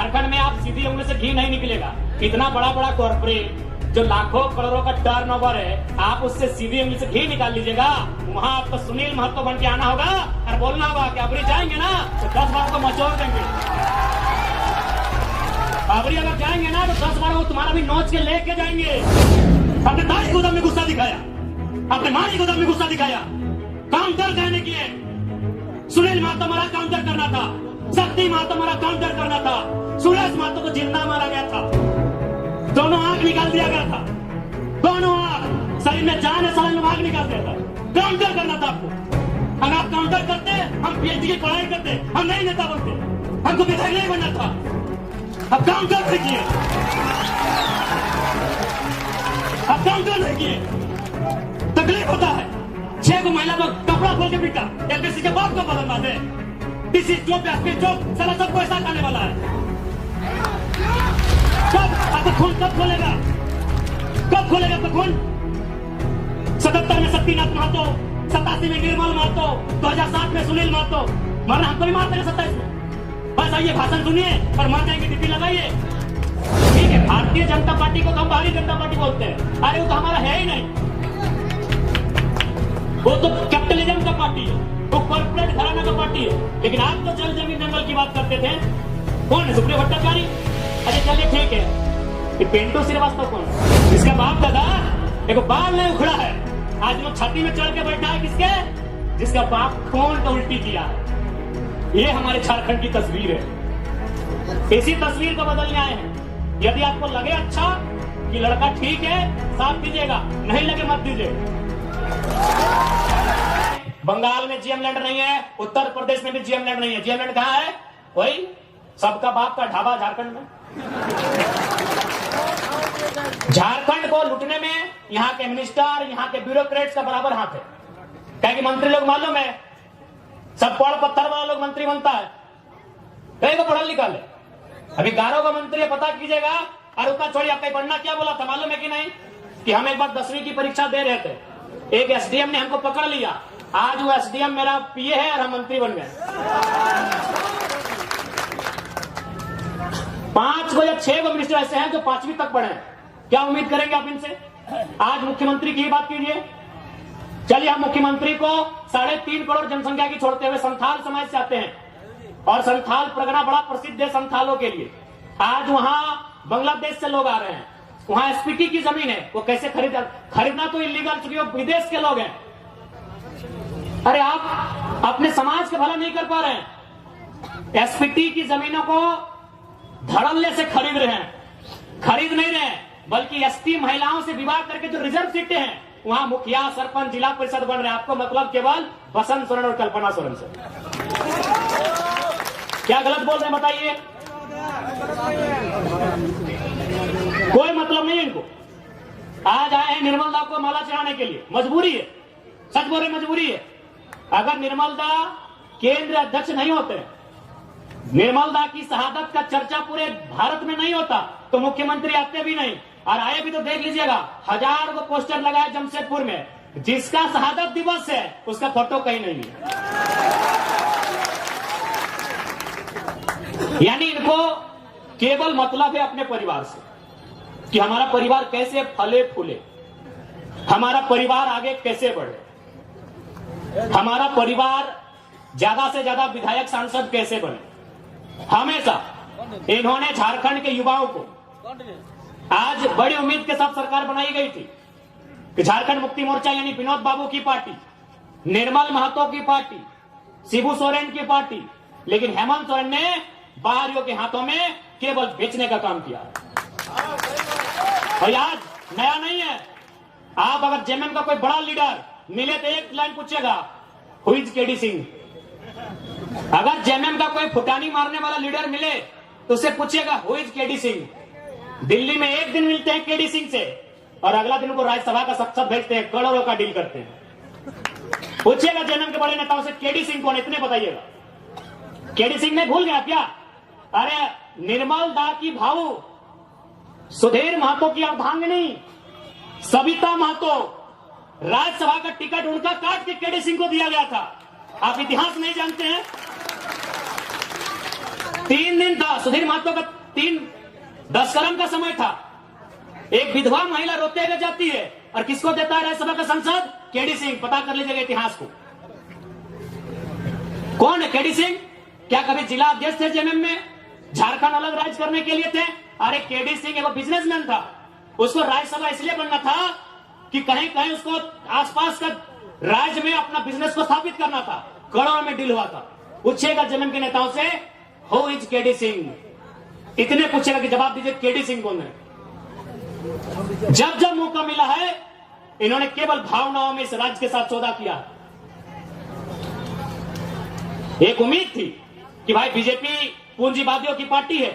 झारखंड में आप सीधी उंगली से घी नहीं निकलेगा। इतना बड़ा बड़ा कॉर्पोरेट जो लाखों करोड़ों का टर्नओवर है, आप उससे सीधी उंगली से घी निकाल लीजिएगा। वहां आपको सुनील महतो बन के आना होगा और बोलना होगा कि अबरी जाएंगे ना तो 10 बार को मचोड़ देंगे। अबरी अगर जाएंगे ना तो 10 बार को तुम्हारा भी नोच के लेके जाएंगे। अपने तारी गोदाम में गुस्सा दिखाया, अपने मारी गोदाम में गुस्सा दिखाया, काउंटर कहने की है। सुनील महतो मारा काउंटर करना था, शक्ति महतो मारा काउंटर करना था, सुरेश महतो को जिंदा मारा गया था, दोनों आंख निकाल दिया गया था, दोनों आंख शरीर में जान है, साले में आंख निकाल दिया था। काउंटर करना था आपको। अगर आप काउंटर करते हम पीएचडी की पढ़ाई करते, हम नहीं नेता बनते, हमको विधायक नहीं बनना था। अब काउंटर नहीं किए, अब काउंटर नहीं किए। तकलीफ होता है। 6 को महिला को कपड़ा खोल के पीटा, एलपीसी के बाप को बदल बात है। डीसी चौक पे चौक साला सबको ऐसा खाने वाला है। कब आपको खून कब खोलेगा, कब खोलेगा तो खून? 77 में शक्तिनाथ महतो, 87 में निर्मल महतो, 2007 में सुनील महतो। मरना हमको भी मार देंगे 27 में। बस आइए भाषण सुनिए और मर जाएंगे, टिप्पी लगाइए। ठीक है, भारतीय जनता पार्टी को तो हम भारतीय जनता पार्टी बोलते हैं। अरे वो तो हमारा है ही नहीं, वो तो कैपिटलिज्म का पार्टी है, वो कॉर्पोरेट घराना का पार्टी है। लेकिन आप तो जल जमीन जंगल की बात करते थे। कौन है? सुप्रियो भट्टाचार्य। अच्छा चलिए ठीक है, ये पिंटू श्रीवास्तव कौन? इसका बाप दादा एक बाल नहीं उखड़ा है, आज लोग छाती में चढ़ के बैठा है। किसके? जिसका बाप खून तो उल्टी किया है। ये हमारे झारखंड की तस्वीर है। इसी तस्वीर को बदलने आए हैं। यदि आपको लगे अच्छा कि लड़का ठीक है, साथ दीजिएगा, नहीं लगे मत दीजिए। बंगाल में जीएम लैंड नहीं है, उत्तर प्रदेश में भी जीएम लैंड नहीं है। जीएम लैंड कहाँ है? वही सबका बाप का ढाबा झारखंड में। झारखंड को लूटने में यहाँ के मिनिस्टर, यहाँ के ब्यूरोक्रेट्स का बराबर हाथ है। क्या कि मंत्री लोग मालूम है, सब पढ़ पत्थर वाला लोग मंत्री बनता है, कहीं को पढ़ल लिखा है। अभी गारो का मंत्री है, पता कीजिएगा। और उसका छोड़िए, आपका पढ़ना क्या बोला था मालूम है कि नहीं? कि हम एक बार 10वीं की परीक्षा दे रहे थे, एक एसडीएम ने हमको पकड़ लिया। आज वो एसडीएम मेरा पीए है और हम मंत्री बन गए। 5 को या 6 को मिनिस्टर ऐसे हैं जो 5वीं तक पढ़े हैं। क्या उम्मीद करेंगे आप इनसे? आज मुख्यमंत्री की बात कीजिए। चलिए, हम मुख्यमंत्री को 3.5 करोड़ जनसंख्या की छोड़ते हुए संथाल समाज से आते हैं, और संथाल परगना बड़ा प्रसिद्ध है संथालों के लिए। आज वहां बांग्लादेश से लोग आ रहे हैं, वहां एसपीटी की जमीन है, वो कैसे खरीदना तो इलीगल, चूंकि वो विदेश के लोग हैं। अरे आप अपने समाज का भला नहीं कर पा रहे हैं। एसपीटी की जमीनों को धड़ल्ले से खरीद रहे हैं, खरीद नहीं रहे हैं, बल्कि एसटी महिलाओं से विवाह करके जो रिजर्व सीटें हैं वहां मुखिया, सरपंच, जिला परिषद बन रहे हैं। आपको मतलब केवल बसंत सोरेन और कल्पना सोरेन से। क्या गलत बोल रहे हैं बताइए? कोई मतलब नहीं इनको। आज आए हैं निर्मल दा को माला चढ़ाने के लिए, मजबूरी है, सच बोल रहे मजबूरी है। अगर निर्मल दा केंद्र अध्यक्ष नहीं होते, निर्मल दा की शहादत का चर्चा पूरे भारत में नहीं होता, तो मुख्यमंत्री आते भी नहीं। और आए भी तो देख लीजिएगा, 1000 को पोस्टर लगाया जमशेदपुर में, जिसका शहादत दिवस है उसका फोटो कहीं नहीं है। यानी इनको केवल मतलब है अपने परिवार से, कि हमारा परिवार कैसे फले फूले, हमारा परिवार आगे कैसे बढ़े, हमारा परिवार ज्यादा से ज्यादा विधायक सांसद कैसे बने। हमेशा इन्होंने झारखंड के युवाओं को, आज बड़ी उम्मीद के साथ सरकार बनाई गई थी कि झारखंड मुक्ति मोर्चा यानी विनोद बाबू की पार्टी, निर्मल महतो की पार्टी, शिबू सोरेन की पार्टी, लेकिन हेमंत सोरेन ने बाहरियों के हाथों में केवल बेचने का काम किया। और आज नया नहीं है। आप अगर जेएमएम का कोई बड़ा लीडर मिले तो एक लाइन पूछेगा, हु इज केडी सिंह। अगर जेएमएम का कोई फुटानी मारने वाला लीडर मिले तो उससे पूछेगा, who is KD Singh. Delhi में एक दिन मिलते हैं केडी सिंह से और अगला दिन को राज्यसभा का सांसद भेजते हैं, करोड़ों का डील करते हैं। पूछिएगा जेएमएम के बड़े नेताओं से, केडी सिंह कौन, इतने बताइएगा। केडी सिंह ने भूल गया क्या? अरे निर्मल दा की भाऊ सुधीर महतो की अर्धांगिनी सविता महतो, राज्यसभा का टिकट उनका काट के केडी सिंह को दिया गया था। आप इतिहास नहीं जानते हैं? 3 दिन था, सुधीर महतो का 10 कर्म का समय था। एक विधवा महिला रोते हुए जाती है और किसको देता है राज्यसभा का सांसद? केडी सिंह। पता कर लीजिएगा इतिहास को, कौन है केडी सिंह? क्या कभी जिला अध्यक्ष थे जेएमएम में? झारखंड अलग राज्य करने के लिए थे? अरे केडी सिंह एक बिजनेसमैन था, उसको राज्यसभा इसलिए बनना था कि कहीं कहीं उसको आसपास का राज्य में अपना बिजनेस को स्थापित करना था। करोड़ों में डील हुआ था। पूछेगा जेएमएम के नेताओं से, हु इज केडी सिंह? इतने पूछेगा कि जवाब दीजिए केडी सिंह कौन है। जब जब मौका मिला है इन्होंने केवल भावनाओं में इस राज्य के साथ सौदा किया। एक उम्मीद थी कि भाई बीजेपी पूंजीवादियों की पार्टी है,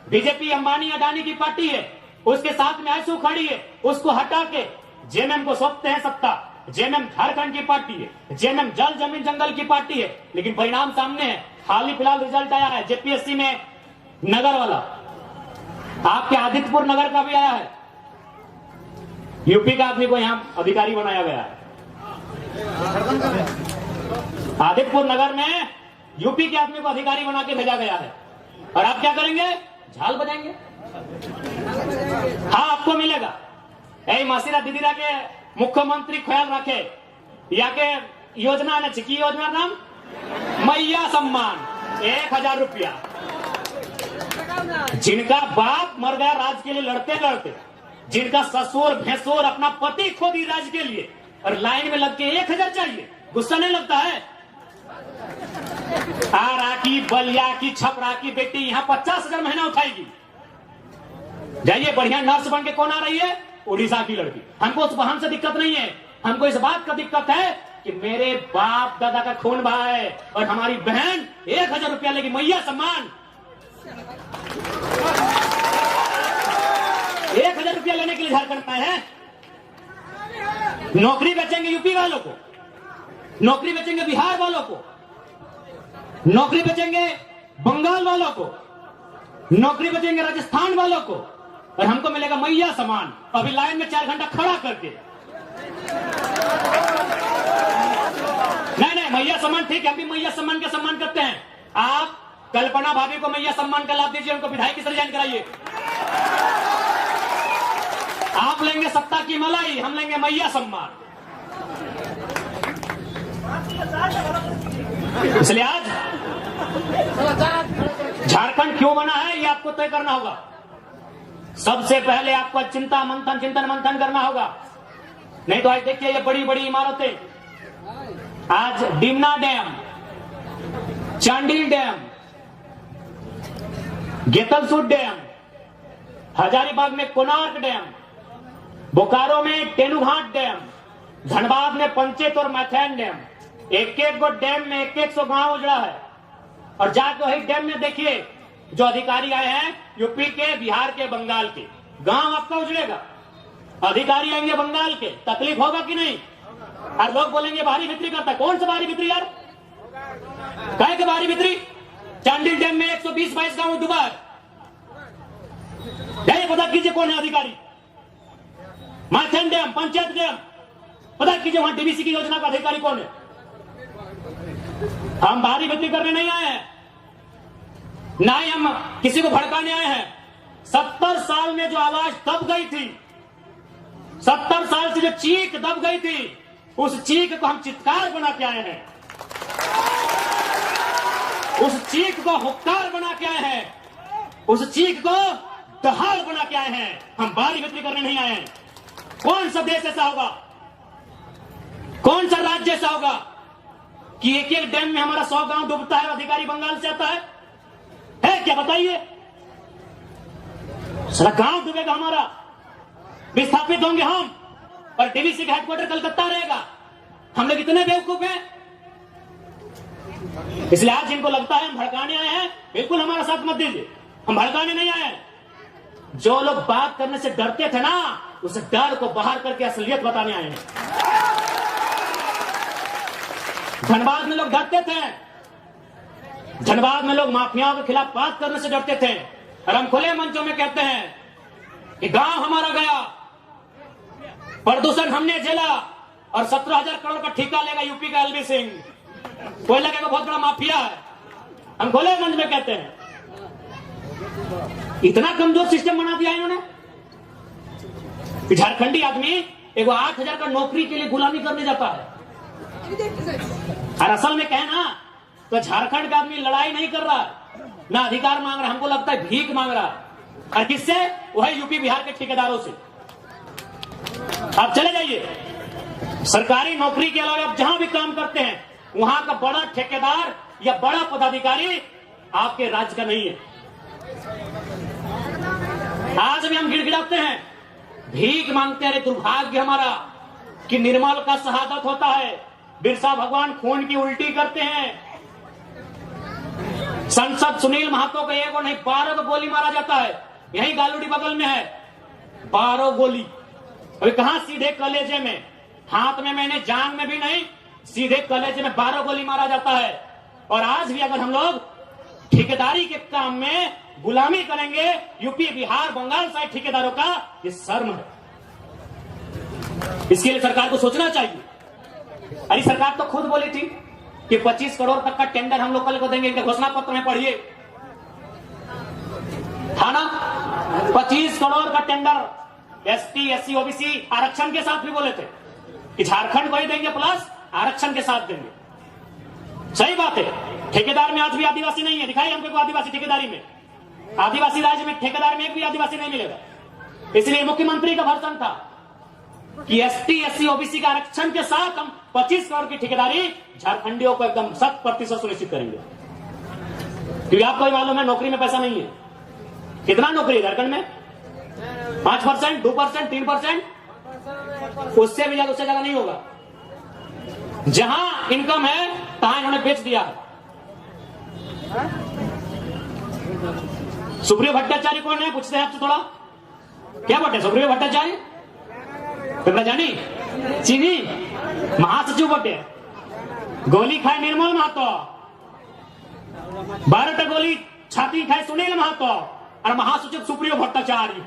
बीजेपी अंबानी अडानी की पार्टी है, उसके साथ में आंसू खड़ी है, उसको हटा के जेएमएम को सौंपते हैं सत्ता। जेएमएम झारखंड की पार्टी है, जेएमएम जल जमीन जंगल की पार्टी है, लेकिन परिणाम सामने है। हाल ही फिलहाल रिजल्ट आया है जेपीएससी में, नगर वाला, आपके आदित्यपुर नगर का भी आया है। यूपी का आदमी को यहां अधिकारी बनाया गया है। आदित्यपुर नगर में यूपी के आदमी को अधिकारी बना के भेजा गया है। और आप क्या करेंगे? झाल बजाएंगे। हाँ, आपको मिलेगा। ऐ मासीरा दीदीरा के मुख्यमंत्री ख्याल रखे, या के योजना ने चिकी योजना नाम मैया सम्मान 1000 रुपया। जिनका बाप मर गया राज के लिए लड़ते लड़ते, जिनका ससुर भैंसुर अपना पति खो दी राज के लिए, और लाइन में लग के 1000 चाहिए, गुस्सा नहीं लगता है? आरा की, बलिया की, छपरा की बेटी यहां 50,000 महीना उठाएगी। जाइए, बढ़िया नर्स बन के कौन आ रही है? उड़ीसा की लड़की। हमको उस बहन से दिक्कत नहीं है, हमको इस बात का दिक्कत है कि मेरे बाप दादा का खून बहा है और हमारी बहन 1000 रुपया लेगी, मैया सम्मान। 1000 रुपया लेने के लिए झारखंड में है। नौकरी बेचेंगे यूपी वालों को, नौकरी बेचेंगे बिहार वालों को, नौकरी बेचेंगे बंगाल वालों को, नौकरी बेचेंगे राजस्थान वालों को, और हमको मिलेगा मैया सम्मान। अभी लाइन में 4 घंटा खड़ा करके। नहीं, मैया सम्मान ठीक है, हम भी मैया सम्मान का सम्मान करते हैं। आप कल्पना भाभी को मैया सम्मान का लाभ दीजिए, उनको विधायक से रिजाइन कराइए। आप लेंगे सत्ता की मलाई, हम लेंगे मैया सम्मान। इसलिए आज झारखंड क्यों बना है ये आपको तय करना होगा। सबसे पहले आपको चिंतन मंथन करना होगा। नहीं तो आज देखिए ये बड़ी बड़ी इमारतें, आज Dimna dam, Chandil dam, Getalsud dam, Hazaribagh में कोणार्क डैम, बोकारो में तेनुघाट डैम, धनबाद में पंचेत और मैथैन डैम, एक एक गो डैम में 100 गांव उजड़ा है। और जाके वही डैम में देखिए जो अधिकारी आए हैं यूपी के, बिहार के, बंगाल के, गांव आपका उजड़ेगा। अधिकारी आएंगे बंगाल के, तकलीफ होगा कि नहीं? और लोग बोलेंगे भारी बिक्री करता। कौन सा भारी बिक्री यार? कहे के भारी बिक्री? चांडिल डैम में 120-22 गांव डूबा है। जाइए पता कीजिए कौन है अधिकारी। मैथैन डैम, पंचायत डैम, पता कीजिए वहां डीवीसी की योजना का अधिकारी कौन है। हम भारी बिक्री करने नहीं आए हैं, ना ही हम किसी को भड़काने आए हैं। 70 साल में जो आवाज दब गई थी, 70 साल से जो चीख दब गई थी, उस चीख को हम चित्कार बना के आए हैं, उस चीख को हुक्कार बना के आए हैं, उस चीख को दहाड़ बना के आए हैं। हम भारी बिक्री करने नहीं आए हैं। कौन सा देश ऐसा होगा, कौन सा राज्य ऐसा होगा कि एक एक डैम में हमारा 100 गांव डूबता है, अधिकारी बंगाल से आता है क्या? बताइए, सारा गांव डूबेगा हमारा, विस्थापित होंगे हम, और डीवीसी का हेडक्वार्टर कलकत्ता रहेगा। हम लोग इतने बेवकूफ हैं। इसलिए आज जिनको लगता है हम भड़काने आए हैं, बिल्कुल हमारा साथ मत दीजिए। हम भड़काने नहीं आए हैं। जो लोग बात करने से डरते थे ना, उस डर को बाहर करके असलियत बताने आए हैं। धनबाद में लोग डरते थे, धनबाद में लोग माफियाओं के खिलाफ बात करने से डरते थे, और हम खुले मंचों में कहते हैं कि गांव हमारा गया, प्रदूषण हमने झेला, और 17,000 करोड़ का ठेका लेगा यूपी का एलबी सिंह। कोई लगेगा बहुत बड़ा माफिया है। हम खुले मंच में कहते हैं इतना कमजोर सिस्टम बना दिया इन्होंने। झारखंडी आदमी एगो 8,000 का नौकरी के लिए गुलामी करने जाता है। और असल में कहना तो झारखंड का आदमी लड़ाई नहीं कर रहा, ना अधिकार मांग रहा, हमको लगता है भीख मांग रहा। और किससे? वही यूपी बिहार के ठेकेदारों से। आप चले जाइए, सरकारी नौकरी के अलावा आप जहां भी काम करते हैं वहां का बड़ा ठेकेदार या बड़ा पदाधिकारी आपके राज्य का नहीं है। आज भी हम गिड़गिड़ाते हैं, भीख मांगते हैं। दुर्भाग्य हमारा कि निर्मल का शहादत होता है, बिरसा भगवान खून की उल्टी करते हैं। सांसद सुनील महतो को एक और नहीं 12 को गोली मारा जाता है। यही गालूडी बगल में है, 12 गोली। अभी कहां? सीधे कलेजे में, हाथ में मैंने, जान में भी नहीं, सीधे कलेजे में 12 गोली मारा जाता है। और आज भी अगर हम लोग ठेकेदारी के काम में गुलामी करेंगे यूपी बिहार बंगाल साइड ठेकेदारों का, ये शर्म है। इसके लिए सरकार को सोचना चाहिए। अरे सरकार तो खुद बोली थी कि 25 करोड़ तक का टेंडर हम लोग कल को देंगे। इनके घोषणा पत्र में पढ़िए, था ना 25 करोड़ का टेंडर एसटी एससी ओबीसी आरक्षण के साथ भी बोले थे कि झारखंड को ही देंगे प्लस आरक्षण के साथ देंगे। सही बात है, ठेकेदार में आज भी आदिवासी नहीं है। दिखाई हमको आदिवासी ठेकेदारी में, आदिवासी राज्य में ठेकेदार में एक भी आदिवासी नहीं मिलेगा। इसलिए मुख्यमंत्री का भर्सन था कि एसटी एससी ओबीसी का आरक्षण के साथ हम 25 करोड़ की ठेकेदारी झारखंडियों को एकदम 100% सुनिश्चित करेंगे। क्योंकि आपको ही मालूम है नौकरी में पैसा नहीं है। कितना नौकरी है झारखंड में? 5%, 2%, 3%, उससे भी ज्यादा, उससे ज्यादा नहीं होगा। जहां इनकम है तहां इन्होंने बेच दिया है। सुप्रियो भट्टाचार्य कौन है? पूछते हैं आपसे थोड़ा, क्या बोलते? सुप्रियो भट्टाचार्य तो जानी चीनी महासचिव बोटे, गोली खाए निर्मल महतो, 12 गोली छाती खाए सुनील महतो और महासचिव सुप्रियो भट्टाचार्य।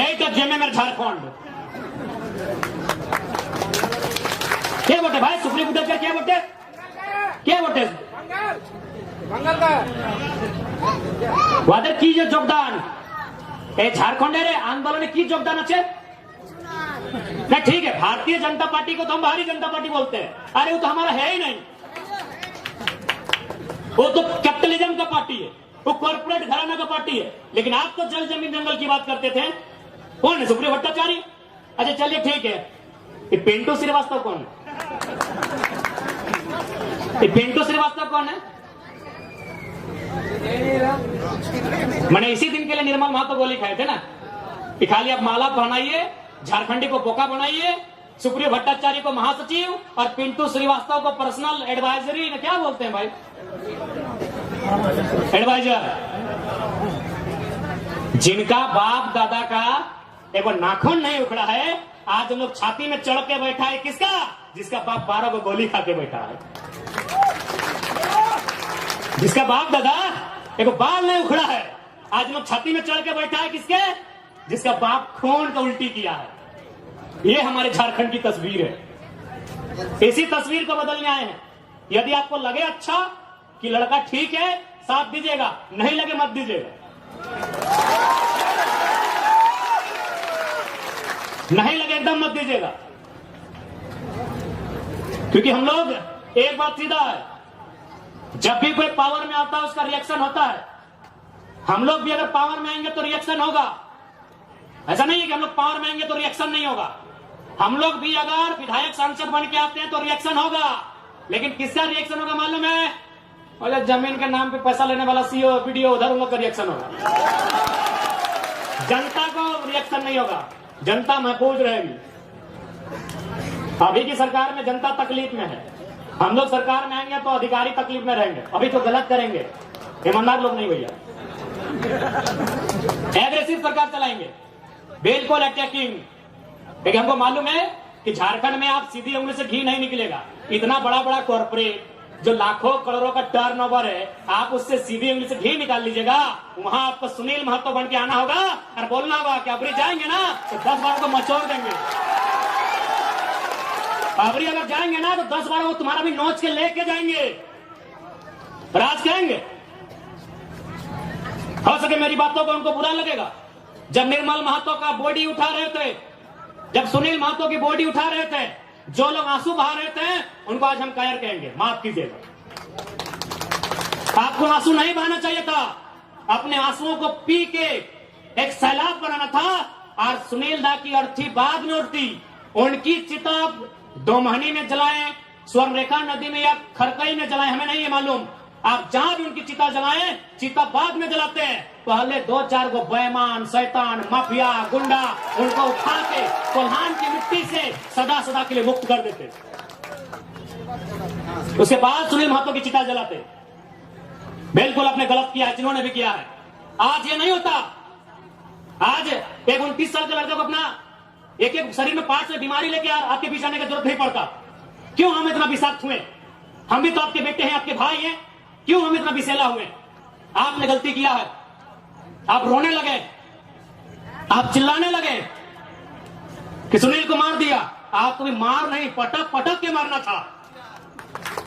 एक जेमे मेरे झारखंड क्या बोटे भाई? सुप्रियो भट्टाचार्य क्या बोटे? क्या बोटे? वादे की योगदान झारखंड आंदोलन की योगदान अच्छे नहीं, ठीक है। भारतीय जनता पार्टी को तो हम बाहरी जनता पार्टी बोलते हैं। अरे वो तो हमारा है ही नहीं, वो तो कैपिटलिज्म का पार्टी है, वो कॉर्पोरेट घराना का पार्टी है। लेकिन आप तो जल जमीन जंगल की बात करते थे। कौन है? सुप्रियो भट्टाचार्य। अच्छा चलिए ठीक है, ये पिंटू श्रीवास्तव कौन है? ये पिंटू श्रीवास्तव कौन है? मैंने इसी दिन के लिए निर्मल महतो गोली खाए थे ना कि खाली आप माला पहनाइए, झारखंडी को बोका बनाइए, सुप्रियो भट्टाचार्य को महासचिव और पिंटू श्रीवास्तव को पर्सनल एडवाइजरी, क्या बोलते हैं भाई, एडवाइजर। जिनका बाप दादा का एगो नाखून नहीं उखड़ा है, आज हम लोग छाती में चढ़ के बैठा है। किसका? जिसका बाप 12 को गोली खा के बैठा है, जिसका बाप दादा एगो बाल नहीं उखड़ा है, आज लोग छाती में चढ़ के बैठा है। किसके? जिसका बाप खून का उल्टी किया है। ये हमारे झारखंड की तस्वीर है। इसी तस्वीर को बदलने आए हैं। यदि आपको लगे अच्छा कि लड़का ठीक है, साथ दीजिएगा, नहीं लगे मत दीजिएगा। नहीं लगे एकदम मत दीजिएगा। क्योंकि हम लोग, एक बात सीधा है, जब भी कोई पावर में आता है उसका रिएक्शन होता है। हम लोग भी अगर पावर में आएंगे तो रिएक्शन होगा। ऐसा नहीं है कि हम लोग पावर में आएंगे तो रिएक्शन नहीं होगा। हम लोग भी अगर विधायक सांसद बन के आते हैं तो रिएक्शन होगा। लेकिन किसका रिएक्शन होगा मालूम है? और जमीन के नाम पे पैसा लेने वाला सीओ वीडियो, उधर उन लोग का रिएक्शन होगा। जनता को रिएक्शन नहीं होगा, जनता महफूज रहेगी। अभी की सरकार में जनता तकलीफ में है। हम लोग सरकार में आएंगे तो अधिकारी तकलीफ में रहेंगे। अभी तो गलत करेंगे, ईमानदार लोग नहीं भैया, एग्रेसिव सरकार चलाएंगे, बिल्कुल अटैकिंग। लेकिन हमको मालूम है कि झारखंड में आप सीधी उंगली से घी नहीं निकलेगा। इतना बड़ा बड़ा कॉर्पोरेट जो लाखों करोड़ों का टर्नओवर है, आप उससे सीधी उंगली से घी निकाल लीजिएगा। वहां आपको सुनील महतो बन के आना होगा और बोलना होगा कि अबरी जाएंगे ना तो 10 बार को मचोड़ देंगे। अबरी अगर जाएंगे ना तो 10 बार वो तुम्हारा भी नोच के लेके जाएंगे, राज कहेंगे। हो सके मेरी बातों को उनको बुरा लगेगा। जब निर्मल महतो का बॉडी उठा रहे थे, जब सुनील महतो की बॉडी उठा रहे थे, जो लोग आंसू बहा रहे थे, उनको आज हम कायर कहेंगे, माफ कीजिएगा। आपको आंसू नहीं बहाना चाहिए था, अपने आंसुओं को पी के एक सैलाब बनाना था। और सुनील दा की अर्थी बाद में उठती, उनकी चिता 2 महीने में जलाएं, स्वर्णरेखा नदी में या खरकई में जलाएं, हमें नहीं है मालूम। आप जहां भी उनकी चिता जलाएं, चिता बाद में जलाते हैं, पहले 2-4 को बेईमान, शैतान, माफिया, गुंडा उनको उठा के कोल्हान की मिट्टी से सदा सदा के लिए मुक्त कर देते। उसके बाद सुनील महतो की चिता जलाते। बिल्कुल आपने गलत किया है, जिन्होंने भी किया है। आज ये नहीं होता। आज एक 29 साल के लड़के को अपना एक शरीर में पार्ट से बीमारी लेके आपके पीछे आने की जरूरत नहीं पड़ता। क्यों हम इतना विषाक्त हुए? हम भी तो आपके बेटे हैं, आपके भाई हैं, क्यों हम इतना विषैला हुए? आपने गलती किया है, आप रोने लगे, आप चिल्लाने लगे कि सुनील को मार दिया। आपको भी मार नहीं, पटक पटक के मारना था,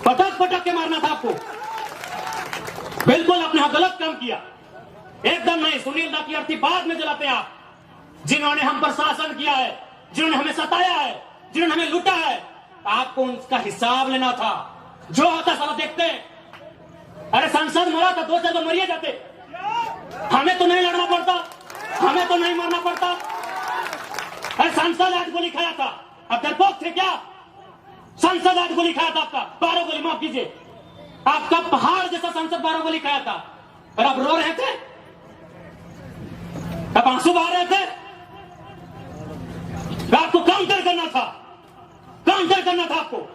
पटक पटक के मारना था आपको। बिल्कुल आपने गलत काम किया, एकदम नहीं। सुनील दा की अर्थी बाद में जलाते आप, जिन्होंने हम पर शासन किया है, जिन्होंने हमें सताया है, जिन्होंने हमें लूटा है, आपको उनका हिसाब लेना था। जो होता सारा देखते। अरे सांसद मरा था, 2-4 तो मरिए जाते, हमें तो नहीं लड़ना पड़ता, हमें तो नहीं मरना पड़ता। अरे सांसद आज गोली खाया था, अब डरपोक थे क्या? सांसद आज गोली खाया था, आपका 12 गोली, माफ कीजिए, आपका पहाड़ जैसा सांसद 12 गोली खाया था, और आप रो रहे थे, अब आंसू बहा रहे थे। आपको काउंटर करना था, काउंटर करना था आपको।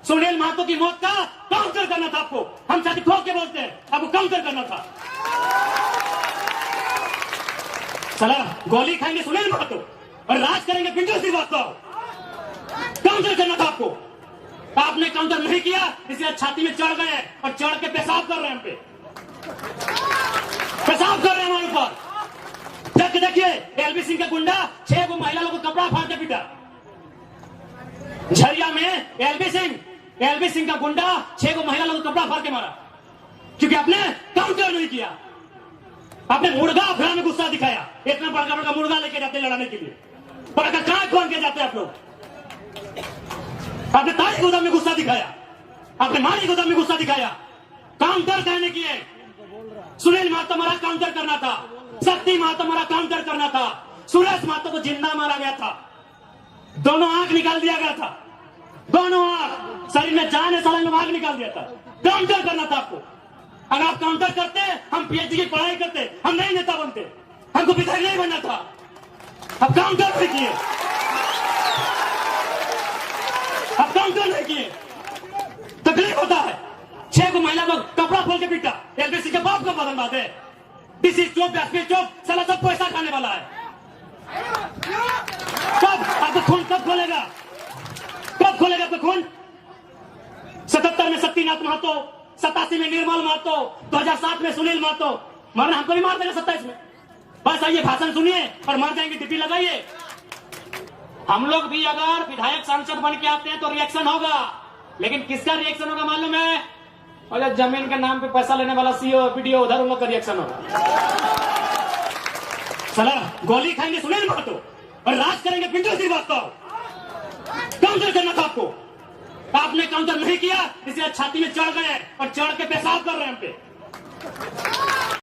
सुनील महतो की मौत का काउंटर करना था आपको। हम साथी ठोक के बोलते हैं, आपको काउंटर करना था। चला गोली खाएंगे सुनील महतो और राज करेंगे पिंटू श्रीवास्तव। काउंटर करना था आपको, आपने काउंटर नहीं किया, इसलिए छाती में चढ़ गए और चढ़ के पेशाब कर रहे हैं, हम पे पेशाब कर रहे हैं हमारे ऊपर। देखिए एलबी सिंह का गुंडा 6 को महिला लोगों को कपड़ा फाड़ के पीटा। झरिया में एलबी सिंह का गुंडा 6 को महिला लोगों को कपड़ा फाड़ के मारा, क्योंकि आपने काउंटर नहीं किया। आपने मुर्गा अफरा में गुस्सा दिखाया, इतना बड़का बड़का मुर्गा लेके जाते लड़ाने के लिए, बड़का कांच बांध के जाते आप लोग। आपने तारी गोदाम में गुस्सा दिखाया, आपने मारी गोदाम में गुस्सा दिखाया, काउंटर कहने किए। सुनील महतो मारा काउंटर करना था, शक्ति महतो मारा काउंटर करना था, सुरेश महतो को जिंदा मारा गया था, दोनों आंख निकाल दिया गया था, दोनों आंख, शरीर में जान है, सालन में आंख निकाल दिया था। काउंटर करना था आपको। अगर आप काउंटर करते, हम पीएचडी की पढ़ाई करते, हम नहीं नेता बनते, हमको विधायक नहीं बनना था। अब काउंटर नहीं किए, अब काउंटर नहीं किए, तकलीफ होता है। 6 को महिला को कपड़ा खोल के पीटा, एलबीसी के बाप का बदन बात है। डीसी चौक, एसपी चौक, साला सब पैसा खाने वाला है। कब आपका खून कब खोलेगा? कब खोलेगा आपका खून? 77 में शक्तिनाथ महतो, 87 में निर्मल महतो, 2007 में सुनील महतो। मरना हमको भी मार देगा 27 में। बस आइए भाषण सुनिए और मर जाएंगे, ड्यूटी लगाइए। हम लोग भी अगर विधायक सांसद बन के आते हैं तो रिएक्शन होगा, लेकिन किसका रिएक्शन होगा मालूम है? और जमीन के नाम पे पैसा लेने वाला सीओ पीडीओ, उधर उन लोग का रिएक्शन होगा। चला गोली खाएंगे सुनील महतो और राज करेंगे पिंटू श्रीवास्तव। काउंटर करना था आपको, आपने काउंटर नहीं किया, इसलिए छाती में चढ़ गए और चढ़ के पेशाब कर रहे हैं हम पे।